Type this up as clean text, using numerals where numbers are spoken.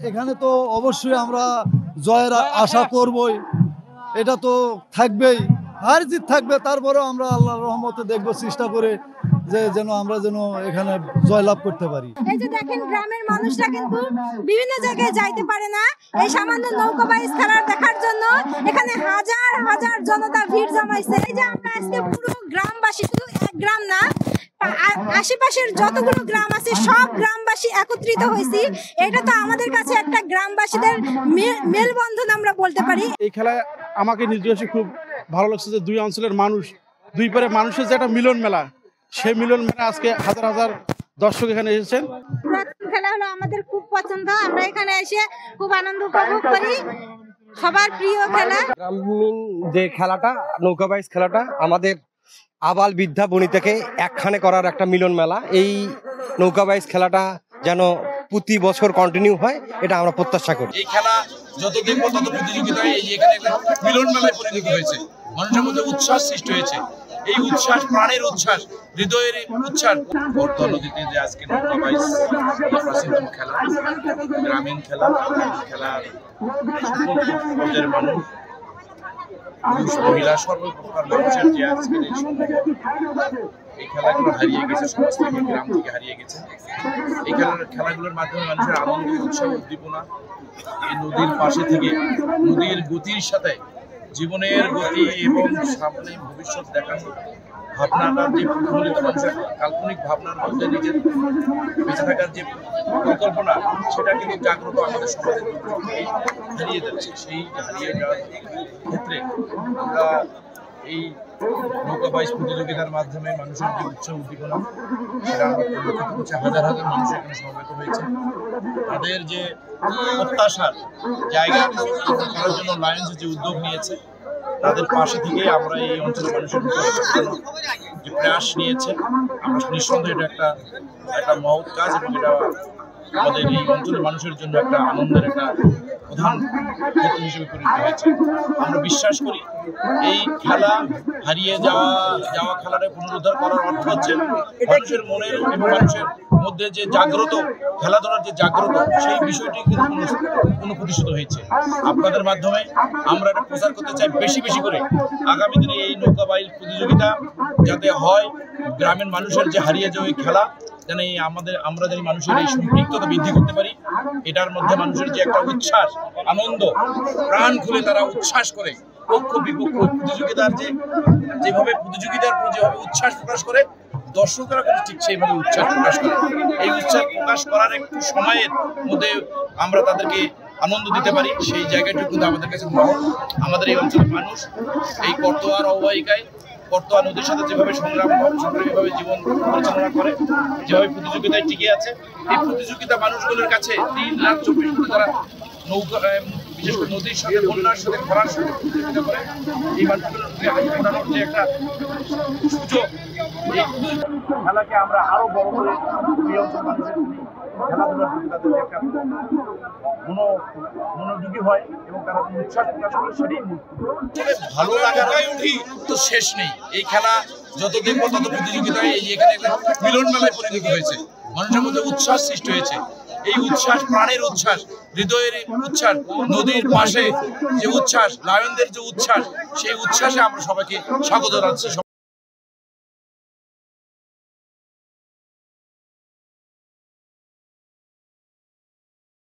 এখানে তো অবশ্যই আমরা জয়ের আশা করবই, এটা তো থাকবেই, হার জিত থাকবে। তারপরেও আমরা আল্লাহর রহমতে দেখব, চেষ্টা করে যে আমরা এখানে জয়লাভ করতে পারি। এই যে দেখেন, গ্রামের মানুষরা কিন্তু বিভিন্ন জায়গায় যাইতে পারে না এই সামান্য নৌকা বাইচ খেলা দেখার জন্য। এখানে হাজার হাজার জনতা ভিড় জমাইছে। এই যে আমরা আজকে পুরো গ্রামবাসী, শুধু এক গ্রাম না, আশেপাশের যতগুলো গ্রাম আছে সব গ্রামবাসী একত্রিত হয়েছি। এটা তো আমাদের কাছে একটা গ্রামবাসীদের মেলবন্ধন আমরা বলতে পারি। এই খেলায় আমাকে নিজস্ব খুব ভালো লাগছে যে দুই অঞ্চলের মানুষ, দুই পারে মানুষের যে একটা মিলন মেলা, সেই মিলন মেলা আজকে হাজার হাজার দর্শক এখানে এসেছেন। পুরাতন খেলা হলো আমাদের খুব পছন্দ, আমরা এখানে এসে খুব আনন্দ উপভোগ করি। সবার প্রিয় খেলা গ্রামীণ যে খেলাটা, নৌকা বাইচ খেলাটা আমাদের আবাল বৃদ্ধা বনিতাকে একখানে করার একটা মিলন মেলা। এই নৌকা বাইচ খেলাটা যেন প্রতি বছর কন্টিনিউ হয়, এটা আমরা প্রত্যাশা করি। এই খেলা যত দেখবো তত প্রতিযোগিতায় এখানে একটা মিলন মেলায় পরিণত হয়েছে। মানুষের মধ্যে উচ্ছ্বাস সৃষ্টি হয়েছে। এই উচ্ছ্বাস প্রাণের উচ্ছ্বাস, হৃদয়ের উচ্ছ্বাস। বর্তমান নদীতে যে আজকে নৌকা বাইচ প্রাচীনতম খেলা, গ্রামীণ খেলা, খেলার সকল মানুষ, পুরুষ মহিলা সর্বপ্রকার মানুষের যে আজকের এই খেলাগুলো হারিয়ে গেছে, সমাজ থেকে, গ্রাম থেকে হারিয়ে গেছে। এই খেলাগুলোর মাধ্যমে মানুষের আনন্দ, উৎসাহ, উদ্দীপনা, এই নদীর পাশে থেকে নদীর গতির সাথে জীবনের গতি এবং সামনে ভবিষ্যৎ দেখানোর ভাবনাটা, যে প্রতিফলিত মানুষের কাল্পনিক ভাবনার মধ্যে নিজের বেঁচে থাকার যে পরিকল্পনা, সেটা কিন্তু জাগ্রত আমাদের সমাজে হারিয়ে যাচ্ছে। সেই হারিয়ে যাওয়ার ক্ষেত্রে আমরা এই নৌকা বাইচ প্রতিযোগিতার মাধ্যমে মানুষের যে উৎসাহ উদ্দীপনা, সেটা আমরা পরিলক্ষিত করছি। হাজার হাজার মানুষ এখানে সমবেত হয়েছে। তাদের যে প্রত্যাশার জায়গা করার জন্য লায়ন্স যে উদ্যোগ নিয়েছে, তাদের পাশে থেকে আমরা এই অঞ্চলের মানুষের যে প্রয়াস নিয়েছে, আমরা নিঃসন্দেহে এটা একটা মহৎ কাজ, এবং এটা আমাদের এই অঞ্চলের মানুষের জন্য একটা আনন্দের একটা প্রধান ক্ষেত্র হিসেবে পরিণত হয়েছে। আমরা বিশ্বাস করি এই খেলা হারিয়ে যাওয়া খেলাটা পুনরুদ্ধার করার অর্থ হচ্ছে মানুষের মনের এবং মানুষের মধ্যে যে জাগ্রত খেলাধুলার যে জাগ্রত, সেই বিষয়টি কিন্তু পুনঃপ্রতিষ্ঠিত হয়েছে। আপনাদের মাধ্যমে আমরা এটা প্রচার করতে চাই বেশি বেশি করে। আগামী দিনে এই নৌকা বাইচ প্রতিযোগিতা যাতে হয়, গ্রামের মানুষের যে হারিয়ে যাওয়া খেলা যেন আমরা যেন মানুষের এই সম্পৃক্ততা বৃদ্ধি করতে পারি। এটার মধ্যে মানুষের যে একটা উচ্ছ্বাস, আনন্দ, প্রাণ খুলে তারা উচ্ছ্বাস করে, পক্ষ বিপক্ষ প্রতিযোগিতার যেভাবে উচ্ছ্বাস প্রকাশ করে, দর্শকরা কিন্তু ঠিক সেইভাবে উচ্ছ্বাস প্রকাশ করে। এই উচ্ছ্বাস প্রকাশ করার একটু সময়ের মধ্যে আমরা তাদেরকে আনন্দ দিতে পারি, সেই জায়গাটুকু কিন্তু আমাদের কাছে আমাদের এই অঞ্চলের মানুষ এই করতোয়ার অববাহিকায়, করতোয়া নদীর সাথে যেভাবে সংগ্রামীভাবে জীবন পরিচালনা করে, যেভাবে প্রতিযোগিতায় টিকে আছে, এই প্রতিযোগিতা মানুষগুলোর কাছে দিন রাত 24 ঘন্টা তারা নৌকা, বিশেষ করে নদীর সাথে, বন্যার সাথে, খরার সাথে প্রতিযোগিতা করে। এই মানুষগুলোকে হাতে ফোটানোর যে একটা সুযোগ, এই খেলাকে আমরা আরো বড় করে এই অঞ্চলের মানুষের খেলাধুলার প্রতি তাদের যে একটা মনোযোগী হয় এবং তারা উচ্ছ্বাস প্রকাশ করে, সেটাই ভালো লাগাটাই উঠি তো শেষ নেই। এই খেলা যত দেখবো তত প্রতিযোগিতায় এখানে একটা মিলন মেলায় পরিণত হয়েছে। মানুষের মধ্যে উচ্ছ্বাস সৃষ্টি হয়েছে। এই উচ্ছ্বাস প্রাণের উচ্ছ্বাস, হৃদয়ের উচ্ছ্বাস, নদীর পাশে যে উচ্ছ্বাস, লায়নদের যে উচ্ছ্বাস, সেই উচ্ছ্বাসে আমরা সবাইকে স্বাগত জানাচ্ছি।